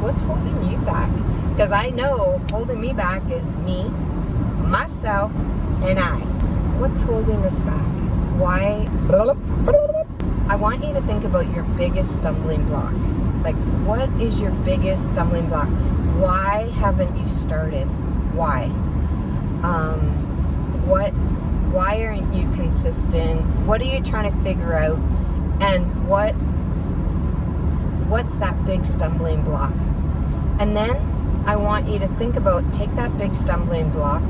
what's holding you back? Because I know holding me back is me, myself, and I. What's holding us back? Why? I want you to think about your biggest stumbling block. Like, what is your biggest stumbling block? Why haven't you started? Why? Why aren't you consistent? What are you trying to figure out? And what's that big stumbling block? And then I want you to think about, take that big stumbling block,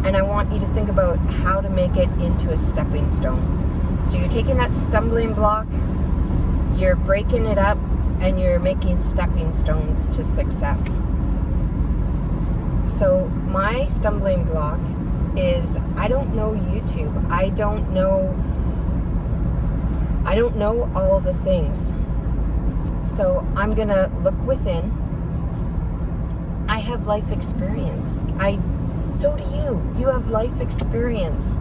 and I want you to think about how to make it into a stepping stone. So you're taking that stumbling block, you're breaking it up, and you're making stepping stones to success. So my stumbling block is I don't know YouTube. I don't know all the things. So I'm gonna look within. I have life experience. So do you. You have life experience.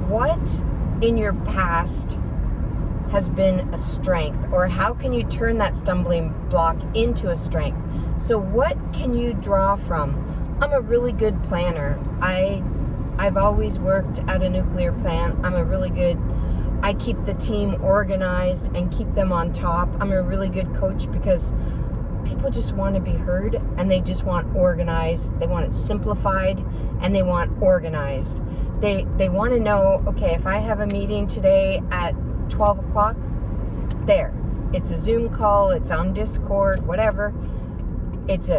What in your past has been a strength, or how can you turn that stumbling block into a strength? So what can you draw from? I'm a really good planner. I've always worked at a nuclear plant. I keep the team organized and keep them on top. I'm a really good coach because people just want to be heard, and they just want organized. They want it simplified, and they want organized. They want to know, okay, if I have a meeting today at 12 o'clock, there. It's a Zoom call, it's on Discord, whatever. It's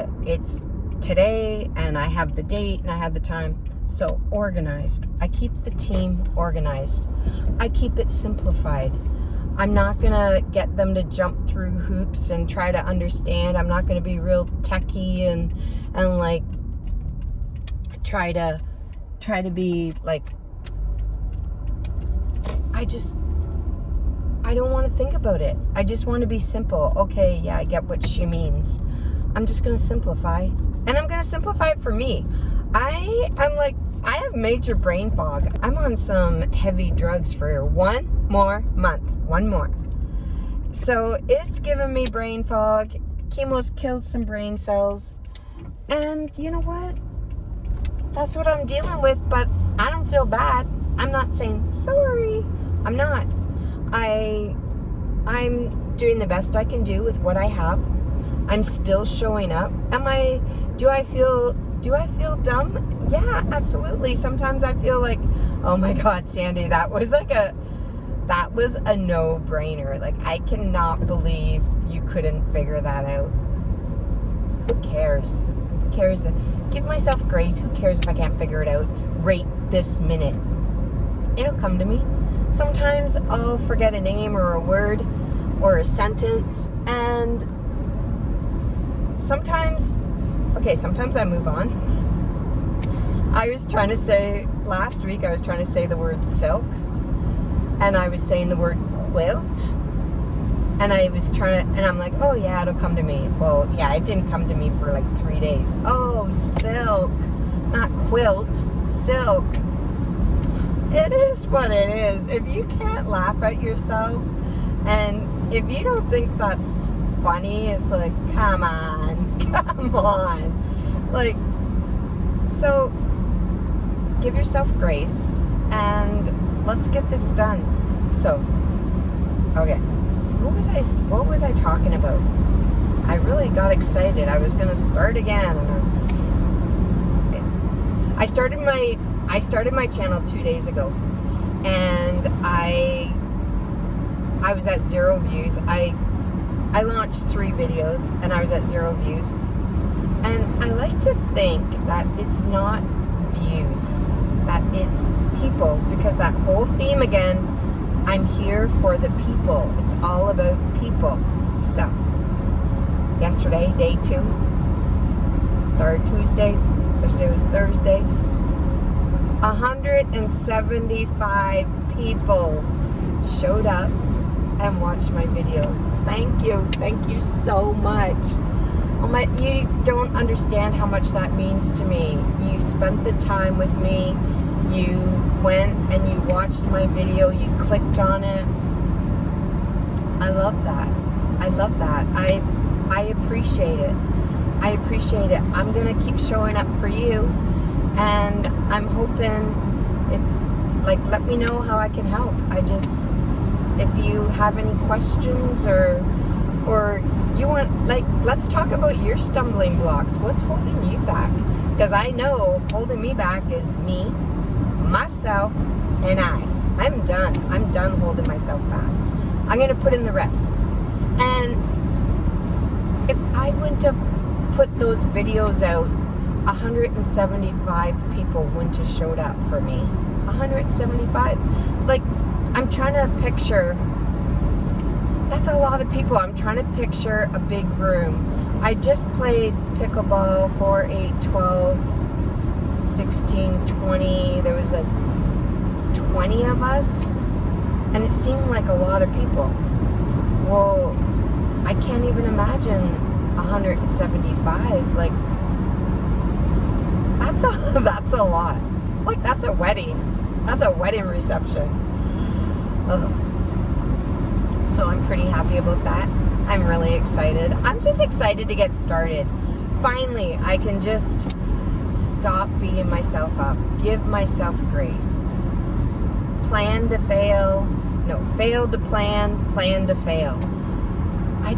today, and I have the date, and I have the time. So organized. I keep the team organized. I keep it simplified. I'm not gonna get them to jump through hoops and try to understand. I'm not gonna be real techie and like try to be like, I don't want to think about it. I just want to be simple. Okay, yeah, I get what she means. I'm just gonna simplify, and I'm gonna simplify it for me. I have major brain fog. I'm on some heavy drugs for 1 more month. 1 more. So it's given me brain fog. Chemo's killed some brain cells. And you know what? That's what I'm dealing with, but I don't feel bad. I'm not saying sorry. I'm not. I'm doing the best I can do with what I have. I'm still showing up. Do I feel dumb? Yeah, absolutely. Sometimes I feel like, oh my God, Sandy, that was a no-brainer. Like, I cannot believe you couldn't figure that out. Who cares? Who cares? Give myself grace. Who cares if I can't figure it out right this minute? It'll come to me. Sometimes I'll forget a name or a word or a sentence, and sometimes I move on. Last week I was trying to say the word silk, and I was saying the word quilt, and I'm like, oh yeah, it'll come to me. Well, yeah, it didn't come to me for like 3 days. Oh, silk, not quilt, silk. It is what it is. If you can't laugh at yourself, and if you don't think that's funny, it's like, come on. Like, so give yourself grace, and let's get this done. So, okay, what was I talking about? I really got excited. I was gonna start again. I started my channel 2 days ago, and I was at 0 views. I launched 3 videos, and I was at 0 views. And I like to think that it's not views, that it's people, because that whole theme again, I'm here for the people. It's all about people. So, yesterday, day 2, started Tuesday, yesterday was Thursday, 175 people showed up and watch my videos. Thank you so much. You don't understand how much that means to me. You spent the time with me. You went and you watched my video. You clicked on it. I love that. I appreciate it. I appreciate it. I'm going to keep showing up for you. And I'm hoping let me know how I can help. If you have any questions or you want, let's talk about your stumbling blocks. What's holding you back? Because I know holding me back is me, myself, and I'm done. I'm done holding myself back. I'm going to put in the reps. And if I wouldn't have put those videos out, 175 people wouldn't have showed up for me. 175. I'm trying to picture, that's a lot of people. I'm trying to picture a big room. I just played pickleball, 4, 8, 12, 16, 20. There was 20 of us, and it seemed like a lot of people. Well, I can't even imagine 175. That's a lot. That's a wedding. That's a wedding reception. Ugh. So I'm pretty happy about that. I'm really excited. I'm just excited to get started. Finally, I can just stop beating myself up. Give myself grace. Plan to fail. No, fail to plan. Plan to fail. I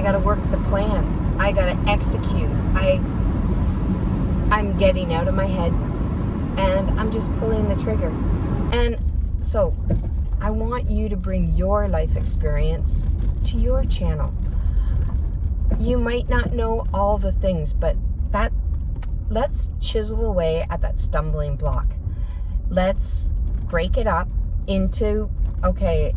gotta work the plan. I gotta execute. I'm getting out of my head, and I'm just pulling the trigger. And so I want you to bring your life experience to your channel. You might not know all the things, but let's chisel away at that stumbling block. Let's break it up into, okay,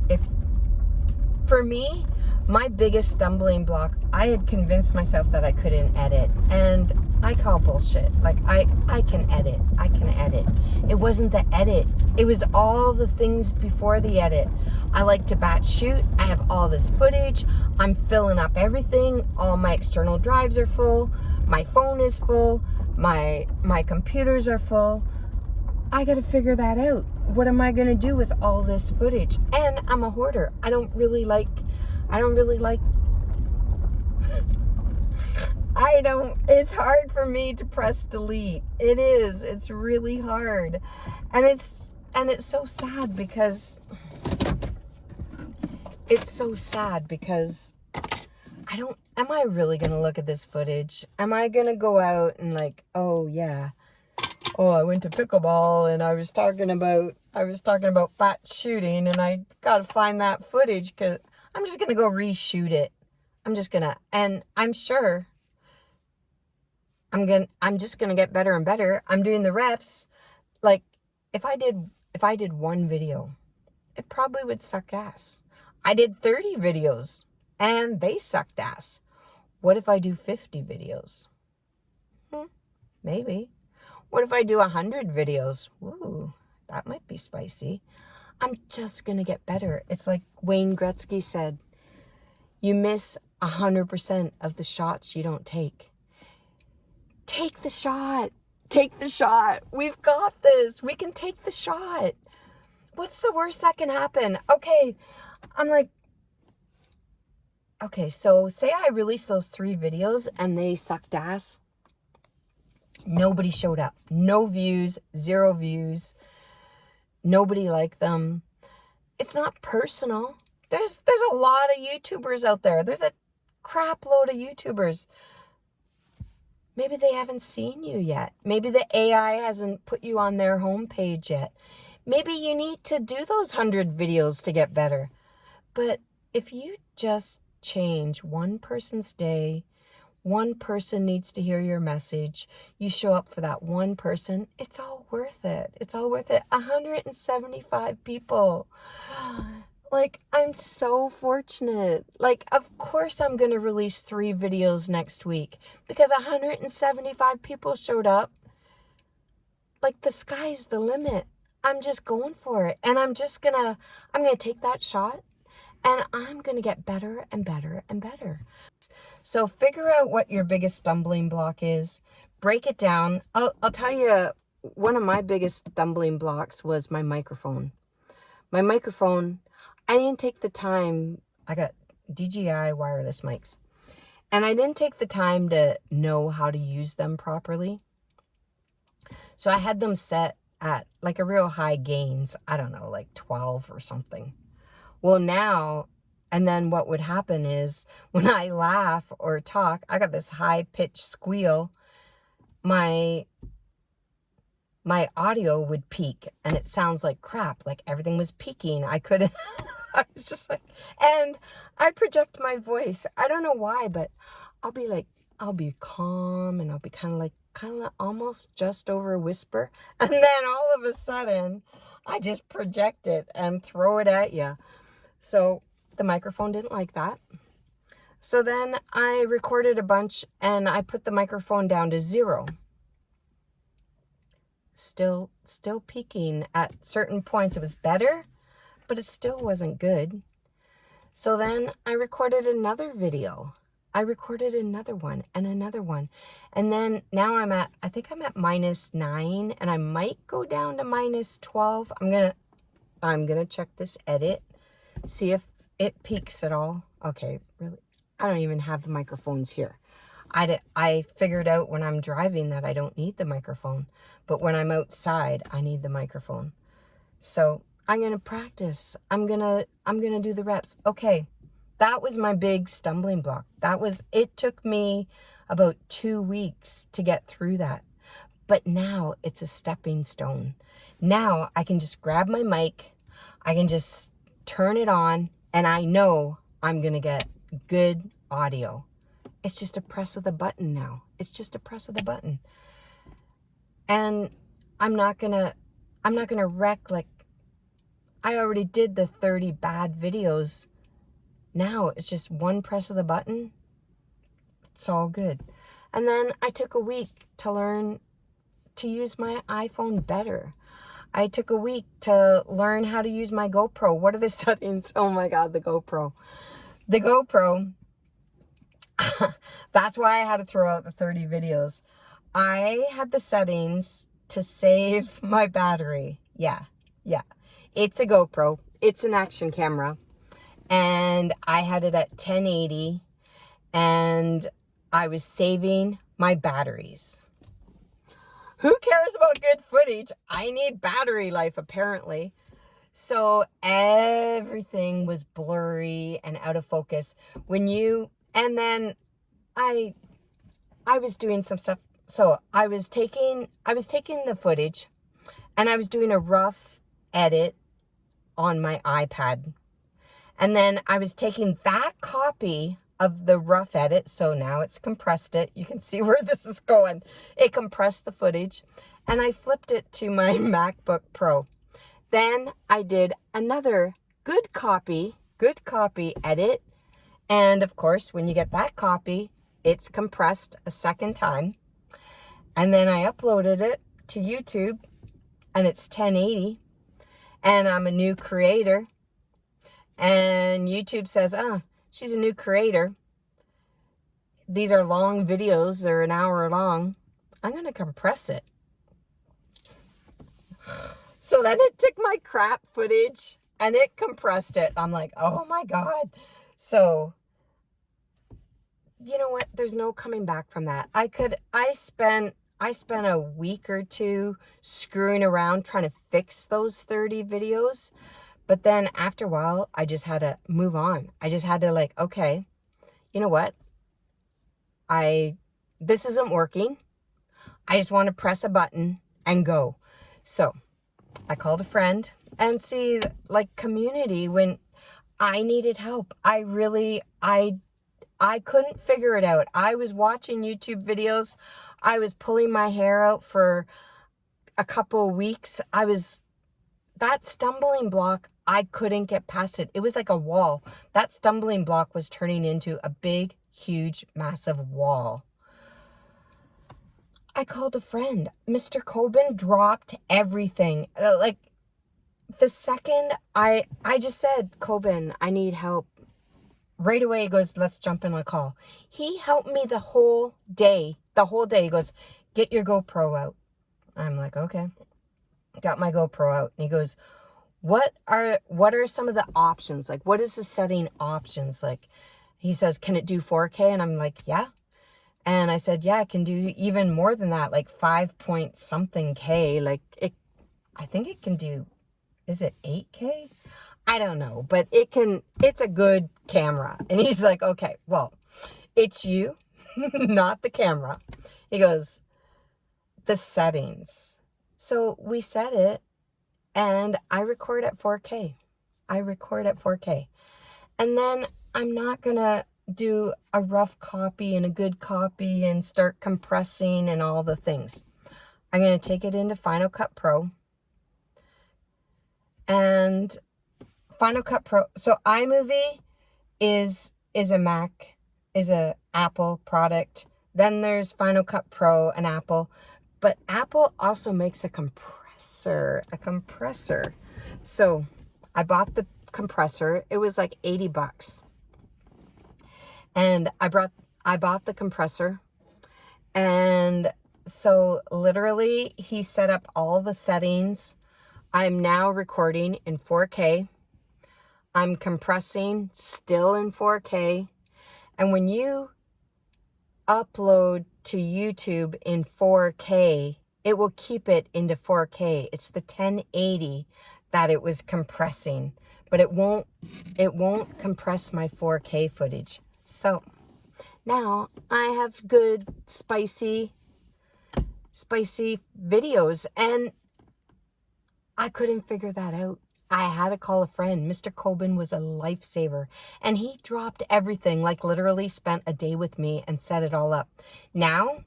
for me, my biggest stumbling block, I had convinced myself that I couldn't edit, and I call bullshit. I can edit. I can edit. It wasn't the edit. It was all the things before the edit. I like to batch shoot. I have all this footage. I'm filling up everything. All my external drives are full. My phone is full. My computers are full. I got to figure that out. What am I going to do with all this footage? And I'm a hoarder. I don't really like it's hard for me to press delete. It is. It's really hard. And it's so sad because am I really going to look at this footage? Am I going to go out and oh yeah. Oh, I went to pickleball and I was talking about fat shooting, and I got to find that footage cuz I'm just going to go reshoot it. And I'm sure I'm just going to get better and better. I'm doing the reps. If I did one video, it probably would suck ass. I did 30 videos and they sucked ass. What if I do 50 videos? Maybe. What if I do 100 videos? Ooh, that might be spicy. I'm just going to get better. It's like Wayne Gretzky said, you miss 100% of the shots you don't take. Take the shot. Take the shot. We've got this. We can take the shot. What's the worst that can happen? Okay, so say I released those 3 videos and they sucked ass. Nobody showed up. No views, 0 views. Nobody liked them. It's not personal. There's a lot of YouTubers out there. There's a crap load of YouTubers. Maybe they haven't seen you yet. Maybe the AI hasn't put you on their homepage yet. Maybe you need to do those 100 videos to get better. But if you just change one person's day, one person needs to hear your message, you show up for that one person, it's all worth it. It's all worth it. 175 people. I'm so fortunate. Of course I'm going to release 3 videos next week because 175 people showed up. The sky's the limit. I'm just going for it. And I'm going to take that shot, and I'm going to get better and better and better. So figure out what your biggest stumbling block is. Break it down. I'll tell you, one of my biggest stumbling blocks was my microphone. My microphone, I didn't take the time. I got DJI wireless mics. And I didn't take the time to know how to use them properly. So I had them set at like a real high gains. I don't know, like 12 or something. Well, now, and then what would happen is when I laugh or talk, I got this high pitched squeal. My audio would peak and it sounds like crap, like everything was peaking. I couldn't, I was just like, and I project my voice. I don't know why, but I'll be calm and I'll be kind of almost just over a whisper. And then all of a sudden I just project it and throw it at you. So the microphone didn't like that. So then I recorded a bunch and I put the microphone down to 0. Still peaking at certain points. It was better, but it still wasn't good. So then I recorded another video. I recorded another one and another one. And then now I think I'm at -9 and I might go down to -12. I'm going to check this edit, see if it peaks at all. Okay, really. I don't even have the microphones here. I figured out when I'm driving that I don't need the microphone, but when I'm outside, I need the microphone. So I'm going to practice. I'm going to do the reps. Okay. That was my big stumbling block. It took me about 2 weeks to get through that. But now it's a stepping stone. Now I can just grab my mic. I can just turn it on and I know I'm going to get good audio. It's just a press of the button now. It's just a press of the button. And I'm not going to wreck, like I already did the 30 bad videos. Now it's just one press of the button. It's all good. And then I took a week to learn to use my iPhone better. I took a week to learn how to use my GoPro. What are the settings? Oh my God, the GoPro. The GoPro. That's why I had to throw out the 30 videos. I had the settings to save my battery. Yeah. It's a GoPro. It's an action camera. And I had it at 1080 and I was saving my batteries. Who cares about good footage? I need battery life, apparently. So everything was blurry and out of focus. And then I was doing some stuff. So I was taking the footage and I was doing a rough edit on my iPad. And then I was taking that copy of the rough edit. So now it's compressed it. You can see where this is going. It compressed the footage and I flipped it to my MacBook Pro. Then I did another good copy edit. And of course, when you get that copy, it's compressed a second time. And then I uploaded it to YouTube and it's 1080. And I'm a new creator. And YouTube says, she's a new creator. These are long videos. They're an hour long. I'm going to compress it. So then it took my crap footage and it compressed it. I'm like, oh my God. So, you know what? There's no coming back from that. I spent a week or two screwing around trying to fix those 30 videos. But then after a while, I just had to move on. I just had to okay, you know what? This isn't working. I just want to press a button and go. So I called a friend and see community when I needed help. I couldn't figure it out. I was watching YouTube videos. I was pulling my hair out for a couple of weeks. That stumbling block, I couldn't get past it. It was like a wall. That stumbling block was turning into a big, huge, massive wall. I called a friend. Mr. Coben dropped everything. The second I just said, Coben, I need help. Right away, he goes, let's jump in a call. He helped me the whole day. He goes, get your GoPro out. I'm like, okay. Got my GoPro out. And he goes, what are some of the options? What is the setting options? He says, can it do 4K? And I'm like, yeah. And I said, yeah, it can do even more than that, like 5 point something K. Like I think it can do, is it 8K? I don't know, but it's a good camera. And he's like, okay, well, it's you, not the camera. He goes, the settings. So we set it, and I record at 4K. And then I'm not going to do a rough copy and a good copy and start compressing and all the things. I'm going to take it into Final Cut Pro. And Final Cut Pro, so iMovie is a Mac, is a Apple product. Then there's Final Cut Pro and Apple. But Apple also makes a compressor. So I bought the compressor. It was like $80. And I bought the compressor. And so literally he set up all the settings. I'm now recording in 4K. I'm compressing still in 4K. And when you upload to YouTube in 4K, it will keep it into 4K. It's the 1080 that it was compressing, but it won't compress my 4K footage. So now I have good spicy videos, and I couldn't figure that out. I had to call a friend. Mr. Coben was a lifesaver, and he dropped everything, like literally spent a day with me and set it all up. Now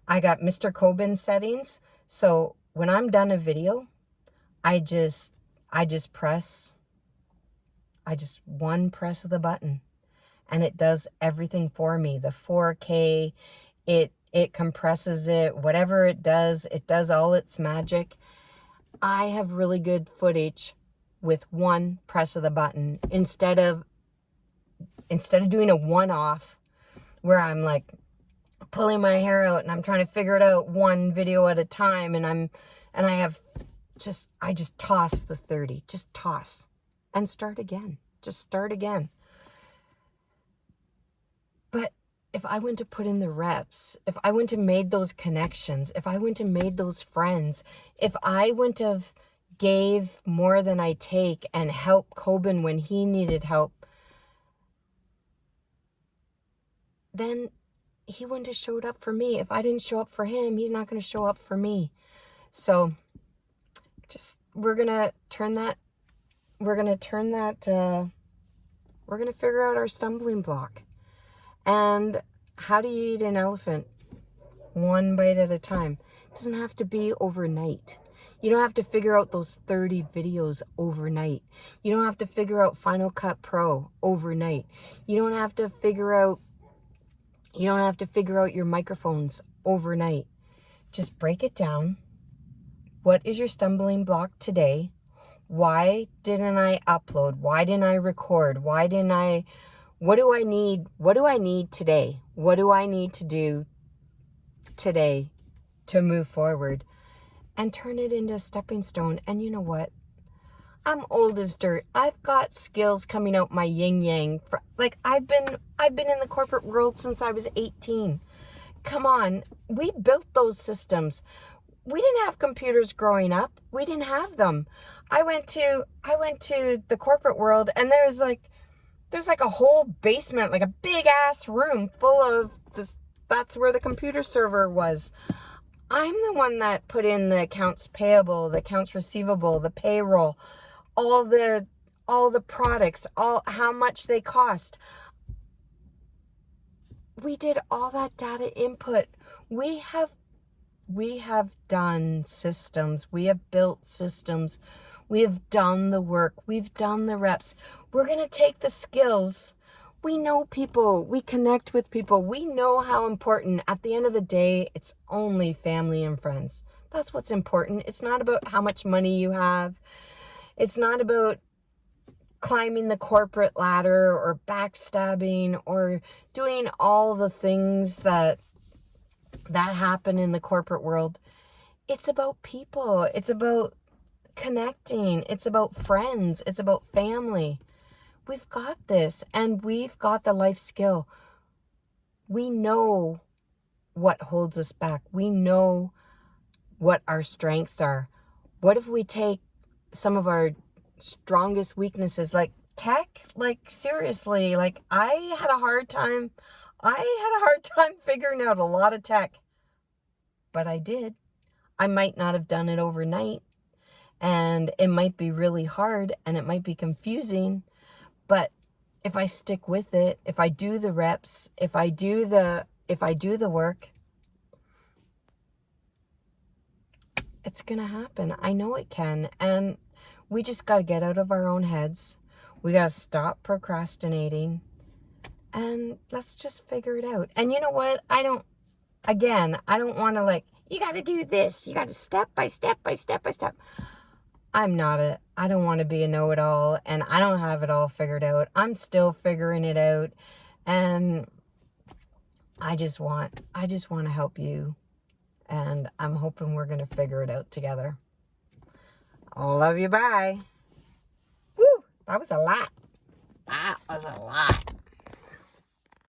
I got Mr. Coben settings. So when I'm done a video, I just one press of the button, and it does everything for me. The 4K, it compresses it, whatever it does all its magic. I have really good footage with one press of the button instead of doing a one-off where I'm like pulling my hair out and I'm trying to figure it out one video at a time, and I just toss the 30, just toss and start again. Just start again. But if I went to put in the reps, if I went to made those connections, if I went to made those friends, if I went to gave more than I take and help Coben when he needed help, then he wouldn't have showed up for me. If I didn't show up for him, he's not going to show up for me. So we're going to figure out our stumbling block. And how do you eat an elephant? One bite at a time. It doesn't have to be overnight. You don't have to figure out those 30 videos overnight. You don't have to figure out Final Cut Pro overnight. You don't have to figure out your microphones overnight. Just break it down. What is your stumbling block today? Why didn't I upload? Why didn't I record? What do I need? What do I need today? What do I need to do today to move forward? And turn it into a stepping stone. And you know what? I'm old as dirt. I've got skills coming out my yin yang. Like I've been in the corporate world since I was 18. Come on, we built those systems. We didn't have computers growing up. We didn't have them. I went to the corporate world, and there's like a whole basement, like a big ass room full of this. That's where the computer server was. I'm the one that put in the accounts payable, the accounts receivable, the payroll, all the products, how much they cost. We did all that data input. We have done systems. We have built systems. We have done the work. We've done the reps. We're going to take the skills. We know people. We connect with people. We know how important. At the end of the day, it's only family and friends. That's what's important. It's not about how much money you have. It's not about climbing the corporate ladder or backstabbing or doing all the things that happen in the corporate world. It's about people. It's about connecting. It's about friends. It's about family. We've got this, and we've got the life skill. We know what holds us back. We know what our strengths are. What if we take some of our strongest weaknesses, like tech, like seriously, like I had a hard time figuring out a lot of tech, but I did. I might not have done it overnight, and it might be really hard and it might be confusing, but if I stick with it, if I do the reps, if I do the work, it's going to happen. I know it can. And we just got to get out of our own heads. We got to stop procrastinating, and let's just figure it out. And you know what? I don't want to like, you got to do this. You got to step by step by step by step. I don't want to be a know-it-all, and I don't have it all figured out. I'm still figuring it out, and I just want to help you, and I'm hoping we're going to figure it out together. I love you. Bye. Woo! That was a lot. That was a lot.